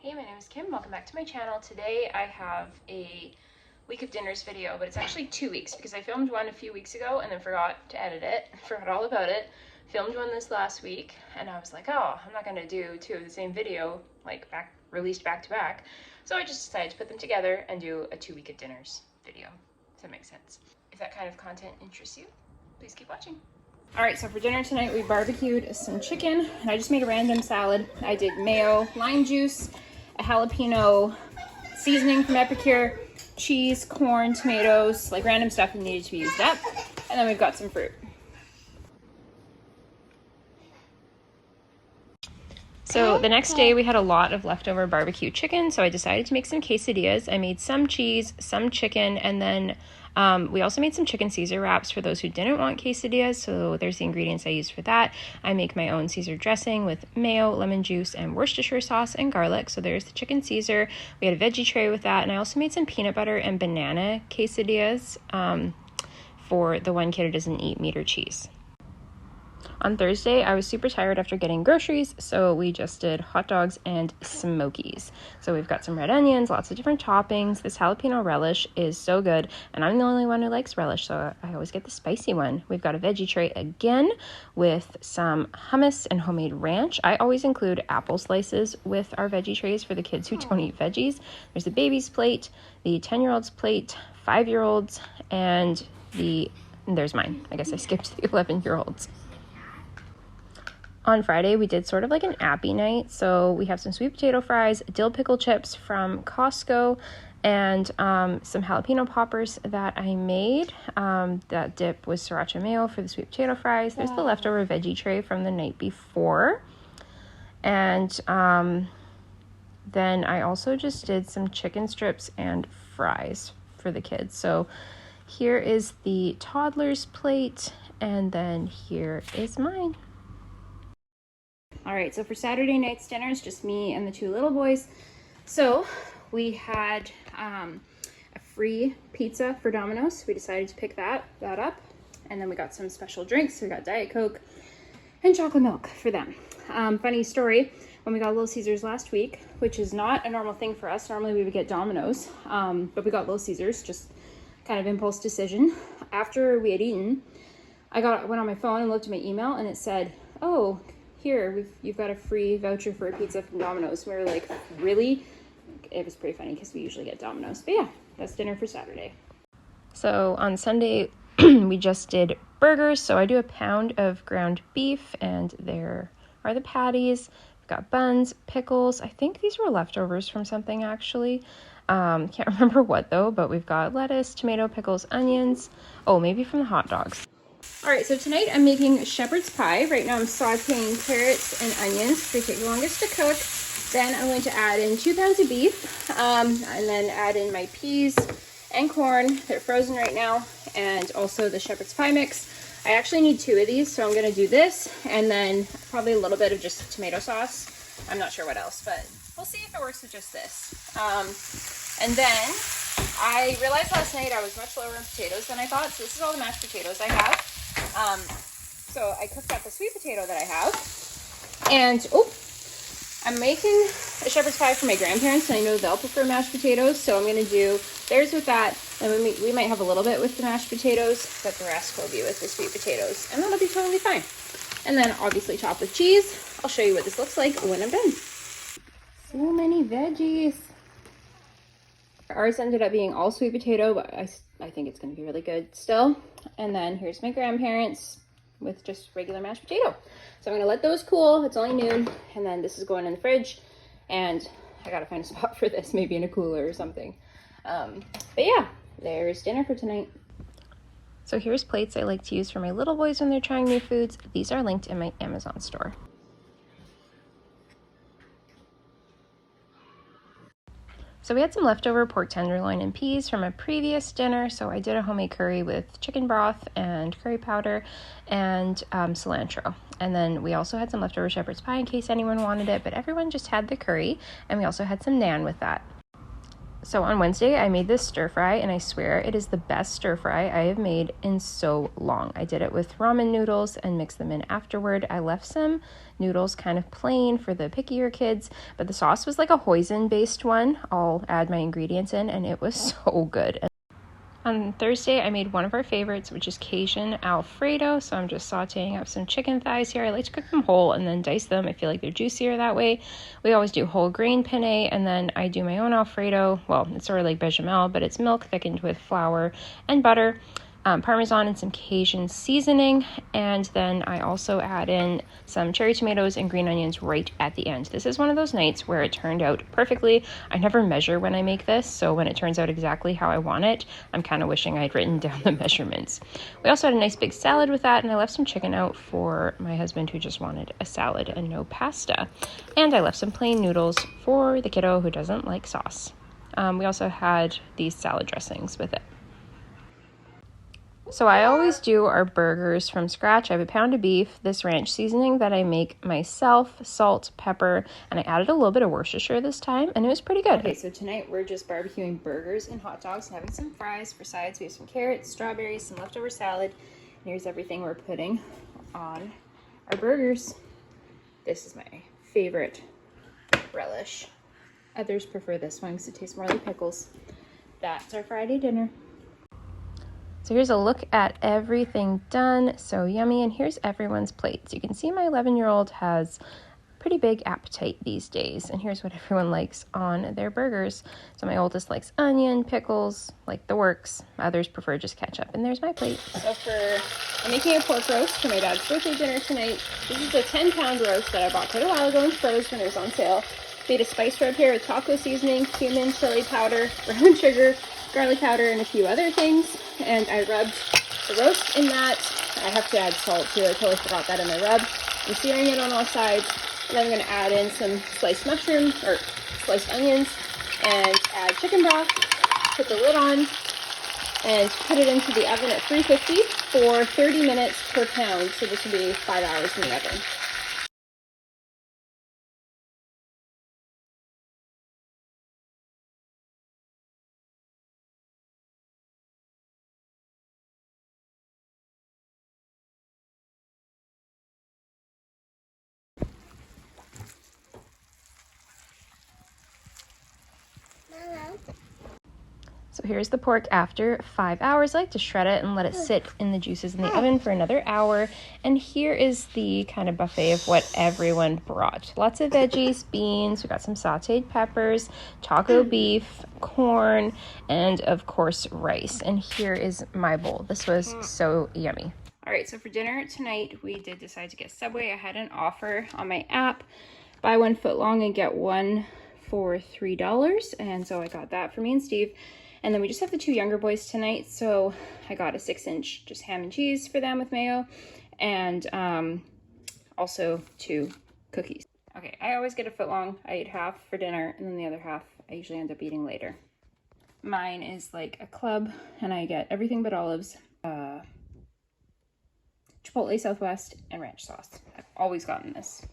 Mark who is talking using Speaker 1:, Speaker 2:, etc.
Speaker 1: Hey, my name is Kim. Welcome back to my channel. Today I have a week of dinners video, but it's actually 2 weeks because I filmed one a few weeks ago and then forgot to edit it, forgot all about it. Filmed one this last week and I was like, oh, I'm not going to do two of the same video, like released back to back. So I just decided to put them together and do a 2 week of dinners video. Does that make sense? If that kind of content interests you, please keep watching. All right, so for dinner tonight, we barbecued some chicken and I just made a random salad. I did mayo, lime juice, a jalapeno seasoning from Epicure, cheese, corn, tomatoes, like random stuff that needed to be used up. And then we've got some fruit. So the next day we had a lot of leftover barbecue chicken, so I decided to make some quesadillas. I made some cheese, some chicken, and then we also made some chicken Caesar wraps for those who didn't want quesadillas, so there's the ingredients I used for that. I make my own Caesar dressing with mayo, lemon juice, and Worcestershire sauce and garlic, so there's the chicken Caesar. We had a veggie tray with that, and I also made some peanut butter and banana quesadillas for the one kid who doesn't eat meat or cheese. On Thursday, I was super tired after getting groceries, so we just did hot dogs and smokies. So we've got some red onions, lots of different toppings. This jalapeno relish is so good, and I'm the only one who likes relish, so I always get the spicy one. We've got a veggie tray again with some hummus and homemade ranch. I always include apple slices with our veggie trays for the kids who don't eat veggies. There's the baby's plate, the 10-year-old's plate, 5-year-olds, and there's mine. I guess I skipped the 11-year-olds. On Friday, we did sort of like an appy night. So we have some sweet potato fries, dill pickle chips from Costco, and some jalapeno poppers that I made. That dip was sriracha mayo for the sweet potato fries. There's the leftover veggie tray from the night before. And then I also just did some chicken strips and fries for the kids. So here is the toddler's plate, and then here is mine. All right, so for Saturday night's dinner, it's just me and the two little boys. So we had a free pizza for Domino's. We decided to pick that up. And then we got some special drinks. We got Diet Coke and chocolate milk for them. Funny story, when we got Little Caesars last week, which is not a normal thing for us. Normally we would get Domino's, but we got Little Caesars, just kind of impulse decision. After we had eaten, I went on my phone and looked at my email and it said, oh, here, you've got a free voucher for a pizza from Domino's. We were like, really? It was pretty funny because we usually get Domino's. But yeah, that's dinner for Saturday. So on Sunday, we just did burgers. So I do a pound of ground beef, and there are the patties. We've got buns, pickles. I think these were leftovers from something, actually. Can't remember what, though, but we've got lettuce, tomato, pickles, onions. Oh, maybe from the hot dogs. All right, so tonight I'm making shepherd's pie. Right now I'm sauteing carrots and onions. They take the longest to cook. Then I'm going to add in 2 pounds of beef, and then add in my peas and corn. They're frozen right now, and also the shepherd's pie mix. I actually need 2 of these, so I'm going to do this, and then probably a little bit of just tomato sauce. I'm not sure what else, but we'll see if it works with just this. And then I realized last night I was much lower in potatoes than I thought, so this is all the mashed potatoes I have. So I cooked up the sweet potato that I have, and I'm making a shepherd's pie for my grandparents, and I know they'll prefer mashed potatoes, so I'm going to do theirs with that, and we might have a little bit with the mashed potatoes, but the rest will be with the sweet potatoes, and that'll be totally fine. And then obviously top with cheese. I'll show you what this looks like when I'm done. So many veggies. Ours ended up being all sweet potato, but I think it's going to be really good still. And then here's my grandparents with just regular mashed potato. So I'm going to let those cool. It's only noon. And then this is going in the fridge. And I got to find a spot for this, maybe in a cooler or something. But yeah, there's dinner for tonight. So here's plates I like to use for my little boys when they're trying new foods. These are linked in my Amazon store. So we had some leftover pork tenderloin and peas from a previous dinner. So I did a homemade curry with chicken broth and curry powder and cilantro. And then we also had some leftover shepherd's pie in case anyone wanted it, but everyone just had the curry. And we also had some naan with that. So on Wednesday, I made this stir fry, and I swear it is the best stir fry I have made in so long. I did it with ramen noodles and mixed them in afterward. I left some noodles kind of plain for the pickier kids, but the sauce was like a hoisin-based one. I'll add my ingredients in, and it was so good. On Thursday, I made one of our favorites, which is Cajun Alfredo. So I'm just sauteing up some chicken thighs here. I like to cook them whole and then dice them. I feel like they're juicier that way. We always do whole grain penne, and then I do my own Alfredo. Well, it's sort of like bechamel, but it's milk thickened with flour and butter, Parmesan and some Cajun seasoning, and then I also add in some cherry tomatoes and green onions right at the end. This is one of those nights where it turned out perfectly. I never measure when I make this, so when it turns out exactly how I want it, I'm kind of wishing I'd written down the measurements. We also had a nice big salad with that, and I left some chicken out for my husband who just wanted a salad and no pasta. And I left some plain noodles for the kiddo who doesn't like sauce. We also had these salad dressings with it. So I always do our burgers from scratch. I have a pound of beef, this ranch seasoning that I make myself, salt, pepper, and I added a little bit of Worcestershire this time, and it was pretty good. Okay, so tonight we're just barbecuing burgers and hot dogs and having some fries for sides. We have some carrots, strawberries, some leftover salad. And here's everything we're putting on our burgers. This is my favorite relish. Others prefer this one because it tastes more like pickles. That's our Friday dinner. So here's a look at everything done. So yummy. And here's everyone's plates. You can see my 11-year-old has pretty big appetite these days. And here's what everyone likes on their burgers. So my oldest likes onion, pickles, like the works. Others prefer just ketchup. And there's my plate. So I'm making a pork roast for my dad's birthday dinner tonight. This is a 10-pound roast that I bought quite a while ago and froze when it was on sale. Made a spice rub here with taco seasoning, cumin, chili powder, brown sugar, garlic powder, and a few other things. And I rubbed the roast in that. I have to add salt too. I totally forgot that in my rub. I'm searing it on all sides. And then I'm going to add in some sliced mushrooms or sliced onions and add chicken broth. Put the lid on and put it into the oven at 350 for 30 minutes per pound. So this will be 5 hours in the oven. So here's the pork after 5 hours. I like to shred it and let it sit in the juices in the oven for another hour. And here is the kind of buffet of what everyone brought. Lots of veggies, beans, we got some sauteed peppers, taco beef, corn, and of course rice. And here is my bowl. This was so yummy. All right, so for dinner tonight, we did decide to get Subway. I had an offer on my app, buy 1 foot long and get one for $3. And so I got that for me and Steve. And then we just have the 2 younger boys tonight, so I got a 6-inch just ham and cheese for them with mayo, and also 2 cookies. Okay, I always get a foot long. I eat half for dinner, and then the other half I usually end up eating later. Mine is like a club, and I get everything but olives, Chipotle Southwest, and ranch sauce. I've always gotten this.